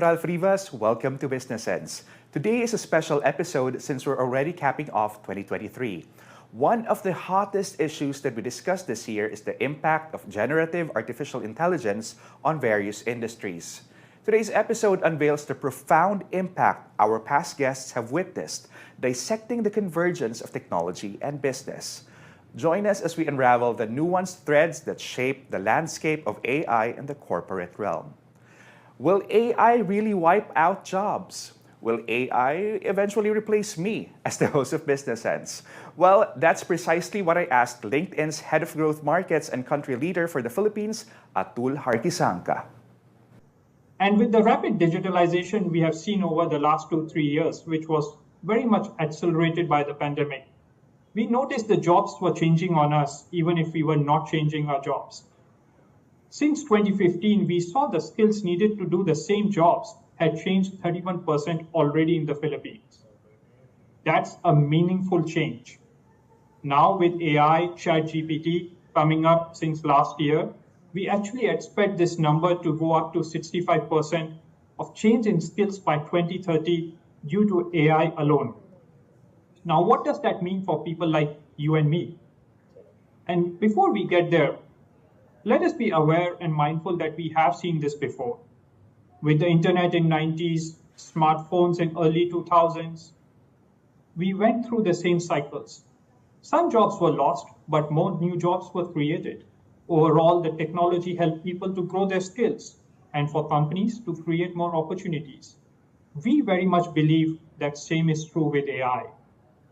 Ralph Rivas. Welcome to Business Sense. Today is a special episode since we're already capping off 2023. One of the hottest issues that we discussed this year is the impact of generative artificial intelligence on various industries. Today's episode unveils the profound impact our past guests have witnessed, dissecting the convergence of technology and business. Join us as we unravel the nuanced threads that shape the landscape of AI in the corporate realm. Will AI really wipe out jobs? Will AI eventually replace me as the host of Business Sense? Well, that's precisely what I asked LinkedIn's Head of Growth Markets and Country Leader for the Philippines, Atul Hartisangka. And with the rapid digitalization we have seen over the last 2-3 years, which was very much accelerated by the pandemic, we noticed the jobs were changing on us, even if we were not changing our jobs. Since 2015, we saw the skills needed to do the same jobs had changed 31% already in the Philippines. That's a meaningful change. Now with AI, ChatGPT coming up since last year, we actually expect this number to go up to 65% of change in skills by 2030 due to AI alone. Now, what does that mean for people like you and me? And before we get there, let us be aware and mindful that we have seen this before. With the internet in 90s, smartphones in early 2000s, we went through the same cycles. Some jobs were lost, but more new jobs were created. Overall, the technology helped people to grow their skills and for companies to create more opportunities. We very much believe that same is true with AI.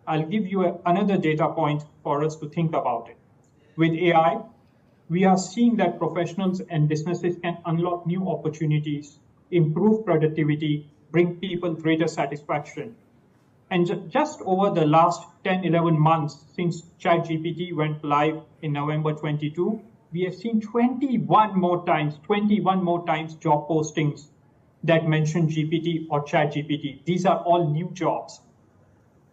I'll give you another data point for us to think about it. With AI, we are seeing that professionals and businesses can unlock new opportunities, improve productivity, bring people greater satisfaction. And just over the last 10-11 months since ChatGPT went live in November 22, we have seen 21 more times job postings that mention GPT or ChatGPT. These are all new jobs.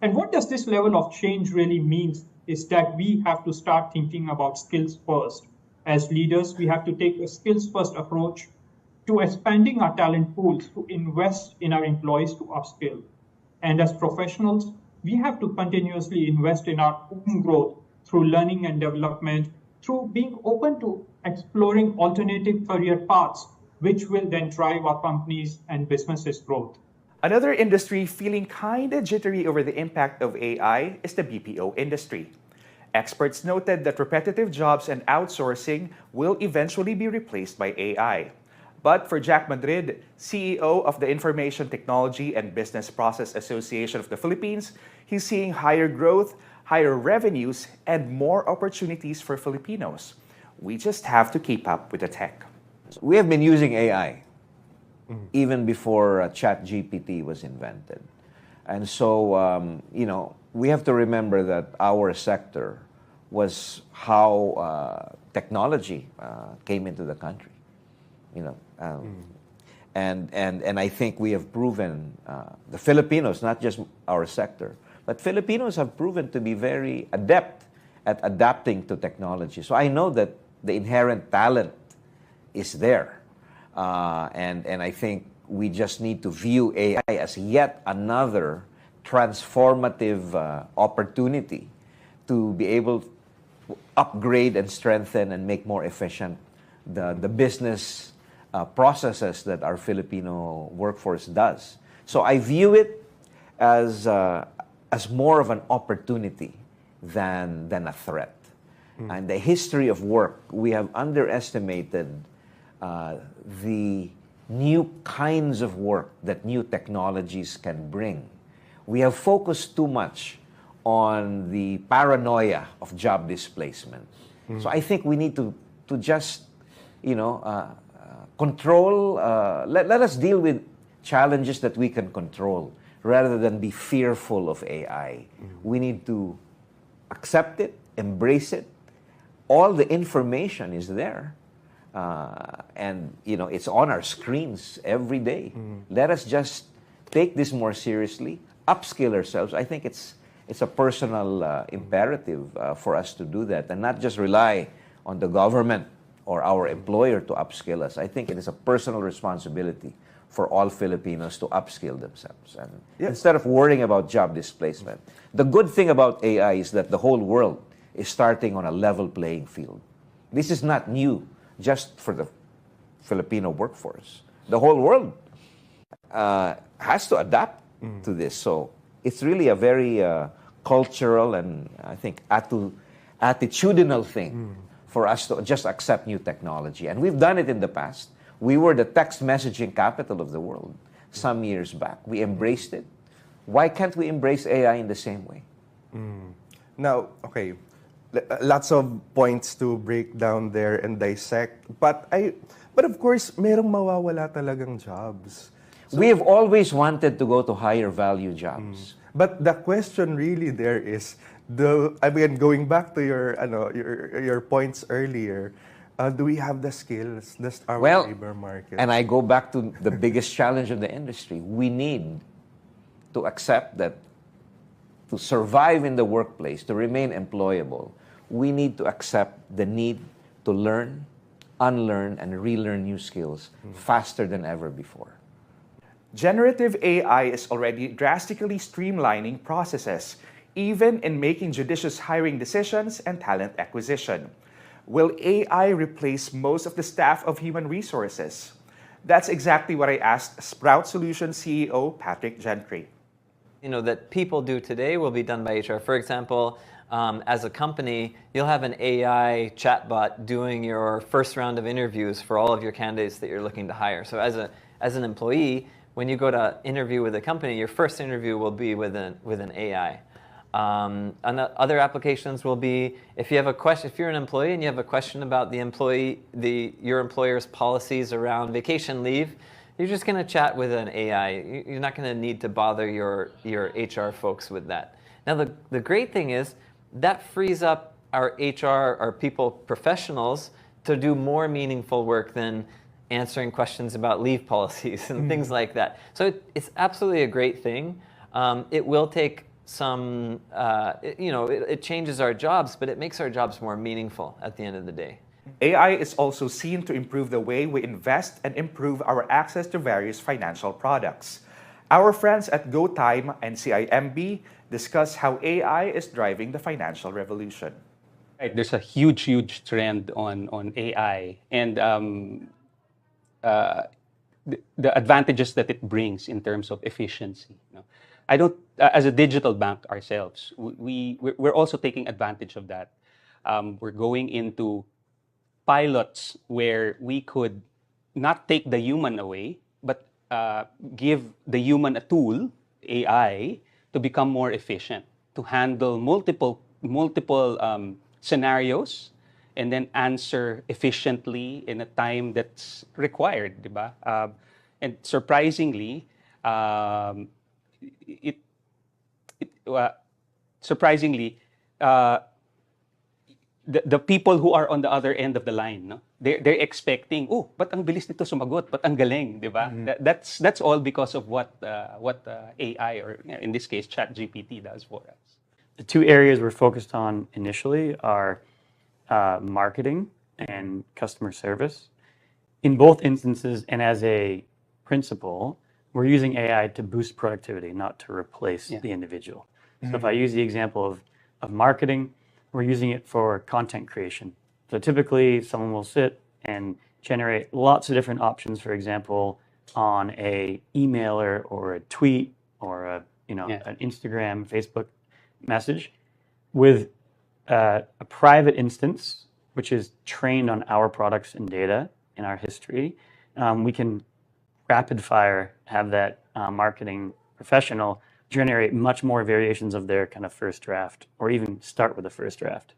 And what does this level of change really mean is that we have to start thinking about skills first. As leaders, we have to take a skills first approach to expanding our talent pools, to invest in our employees to upskill. And as professionals, we have to continuously invest in our own growth through learning and development, through being open to exploring alternative career paths, which will then drive our companies and businesses' growth. Another industry feeling kinda jittery over the impact of AI is the BPO industry. Experts noted that repetitive jobs and outsourcing will eventually be replaced by AI. But for Jack Madrid, CEO of the Information Technology and Business Process Association of the Philippines, he's seeing higher growth, higher revenues, and more opportunities for Filipinos. We just have to keep up with the tech. We have been using AI even before ChatGPT was invented. And so, we have to remember that our sector was how technology came into the country. And I think we have proven, the Filipinos, not just our sector, but Filipinos have proven to be very adept at adapting to technology. So I know that the inherent talent is there. And I think we just need to view AI as yet another transformative opportunity to be able to upgrade and strengthen and make more efficient the business processes that our Filipino workforce does. So I view it as more of an opportunity than a threat. And the history of work, we have underestimated the new kinds of work that new technologies can bring. We have focused too much on the paranoia of job displacement. So I think we need to just, control, let us deal with challenges that we can control rather than be fearful of AI. We need to accept it, embrace it. All the information is there. And it's on our screens every day. Let us just take this more seriously, upskill ourselves. I think it's a personal imperative for us to do that and not just rely on the government or our employer to upskill us. I think it is a personal responsibility for all Filipinos to upskill themselves. And Yeah. instead of worrying about job displacement, the good thing about AI is that the whole world is starting on a level playing field. This is not new just for the Filipino workforce. The whole world has to adapt to this. So it's really a very cultural and I think attitudinal thing for us to just accept new technology. And we've done it in the past. We were the text messaging capital of the world some years back. We embraced it. Why can't we embrace AI in the same way? Now, okay, lots of points to break down there and dissect. But of course, merong mawawala talagang jobs. We have always wanted to go to higher value jobs. But the question really there is, going back to your points earlier, do we have the skills? Does our labor market? And I go back to the biggest challenge of the industry. We need to accept that to survive in the workplace, to remain employable, we need to accept the need to learn, unlearn, and relearn new skills faster than ever before. Generative AI is already drastically streamlining processes, even in making judicious hiring decisions and talent acquisition. Will AI replace most of the staff of human resources? That's exactly what I asked Sprout Solutions CEO Patrick Gentry. That people do today will be done by HR. For example, as a company, you'll have an AI chatbot doing your first round of interviews for all of your candidates that you're looking to hire. So as an employee, when you go to interview with a company, your first interview will be with an AI. And other applications will be if you have a question, if you're an employee and you have a question about your employer's policies around vacation leave, you're just going to chat with an AI. You're not going to need to bother your HR folks with that. Now, the great thing is that frees up our HR, our people professionals, to do more meaningful work than answering questions about leave policies and things like that. So it's absolutely a great thing. It will take some, it changes our jobs, but it makes our jobs more meaningful at the end of the day. AI is also seen to improve the way we invest and improve our access to various financial products. Our friends at GoTime and CIMB discuss how AI is driving the financial revolution. Right, there's a huge trend on AI and the advantages that it brings in terms of efficiency. I don't, as a digital bank ourselves, we're also taking advantage of that. We're going into pilots where we could not take the human away, but give the human a tool, AI, to become more efficient, to handle multiple scenarios, and then answer efficiently in a time that's required, diba? And surprisingly, the people who are on the other end of the line, no? They're expecting, oh, but ang bilis nito sumagot, but ang galing, di ba? That's all because of what AI, or in this case, ChatGPT does for us. The two areas we're focused on initially are marketing and customer service. In both instances, and as a principle, we're using AI to boost productivity, not to replace the individual. So if I use the example of marketing, we're using it for content creation. So typically, someone will sit and generate lots of different options, for example, on a emailer or a tweet or an Instagram, Facebook message with a private instance, which is trained on our products and data in our history. We can rapid fire have that marketing professional generate much more variations of their kind of first draft, or even start with a first draft.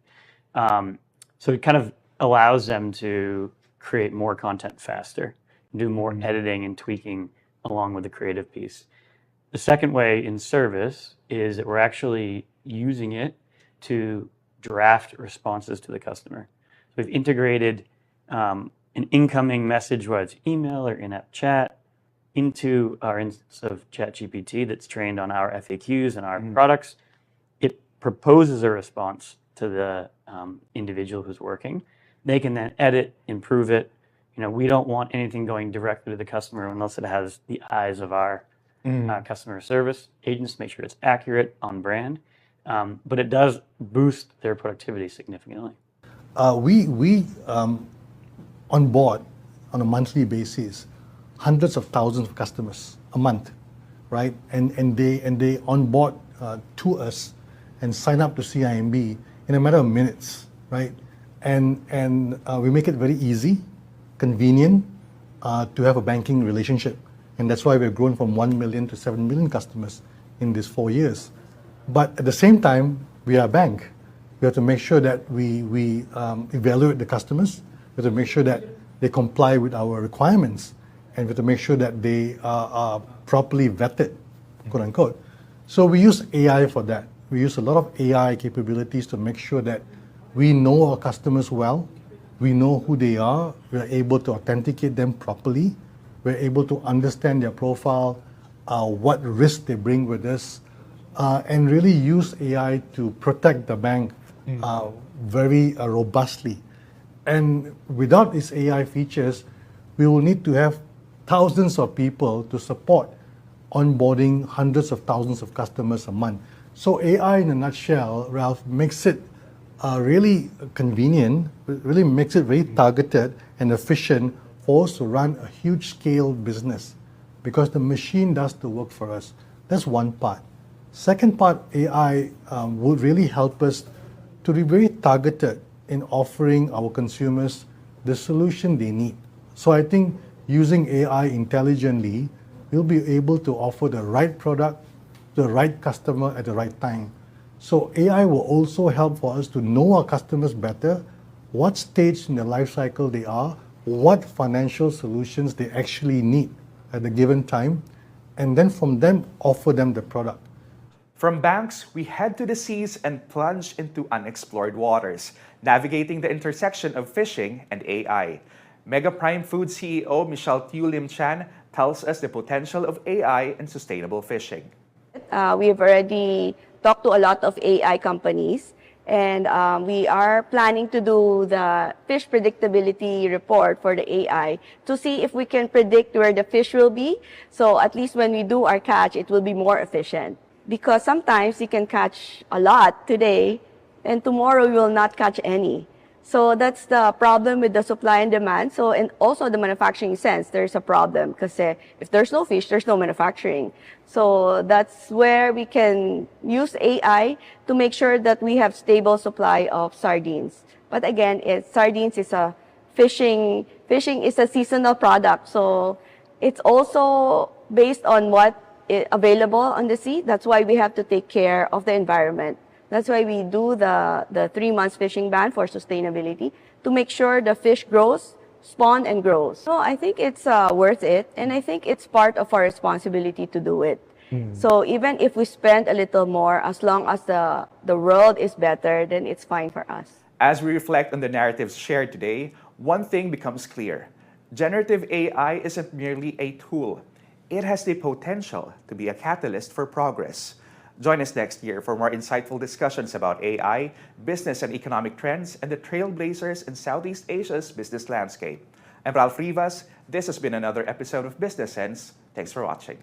So it kind of allows them to create more content faster, do more editing and tweaking along with the creative piece. The second way in service is that we're actually using it to draft responses to the customer. So we've integrated an incoming message, whether it's email or in-app chat, into our instance of ChatGPT that's trained on our FAQs and our products. It proposes a response to the individual who's working. They can then edit, improve it, we don't want anything going directly to the customer unless it has the eyes of our customer service agents, make sure it's accurate, on brand. But it does boost their productivity significantly. We onboard on a monthly basis hundreds of thousands of customers a month, right? And they onboard to us and sign up to CIMB in a matter of minutes, right? And we make it very easy, convenient to have a banking relationship. And that's why we've grown from 1 million to 7 million customers in these 4 years. But at the same time, we are a bank. We have to make sure that we evaluate the customers. We have to make sure that they comply with our requirements. And we have to make sure that they are properly vetted, quote unquote. So we use AI for that. We use a lot of AI capabilities to make sure that we know our customers well. We know who they are. We are able to authenticate them properly. We're able to understand their profile, what risk they bring with us, and really use AI to protect the bank very robustly. And without these AI features, we will need to have thousands of people to support onboarding hundreds of thousands of customers a month. So AI, in a nutshell, Ralph, makes it really convenient, really makes it very targeted and efficient for us to run a huge scale business because the machine does the work for us. That's one part. Second part, AI would really help us to be very targeted in offering our consumers the solution they need. So I think using AI intelligently, we'll be able to offer the right product to the right customer at the right time. So AI will also help for us to know our customers better, what stage in the life cycle they are, what financial solutions they actually need at a given time, and then from them, offer them the product. From banks, we head to the seas and plunge into unexplored waters, navigating the intersection of fishing and AI. Mega Prime Food CEO Michelle Tiu Lim Chan tells us the potential of AI in sustainable fishing. We've already talked to a lot of AI companies, and we are planning to do the fish predictability report for the AI to see if we can predict where the fish will be. So at least when we do our catch, it will be more efficient. Because sometimes you can catch a lot today, and tomorrow you will not catch any. So that's the problem with the supply and demand. So, and also the manufacturing sense, there's a problem because if there's no fish, there's no manufacturing. So that's where we can use AI to make sure that we have stable supply of sardines. But again, sardines is a fishing is a seasonal product. So it's also based on what is available on the sea. That's why we have to take care of the environment. That's why we do the 3 months fishing ban for sustainability to make sure the fish grows, spawn, and grows. So I think it's worth it, and I think it's part of our responsibility to do it. So even if we spend a little more, as long as the world is better, then it's fine for us. As we reflect on the narratives shared today, one thing becomes clear. Generative AI isn't merely a tool. It has the potential to be a catalyst for progress. Join us next year for more insightful discussions about AI, business and economic trends, and the trailblazers in Southeast Asia's business landscape. I'm Ralph Rivas. This has been another episode of Business Sense. Thanks for watching.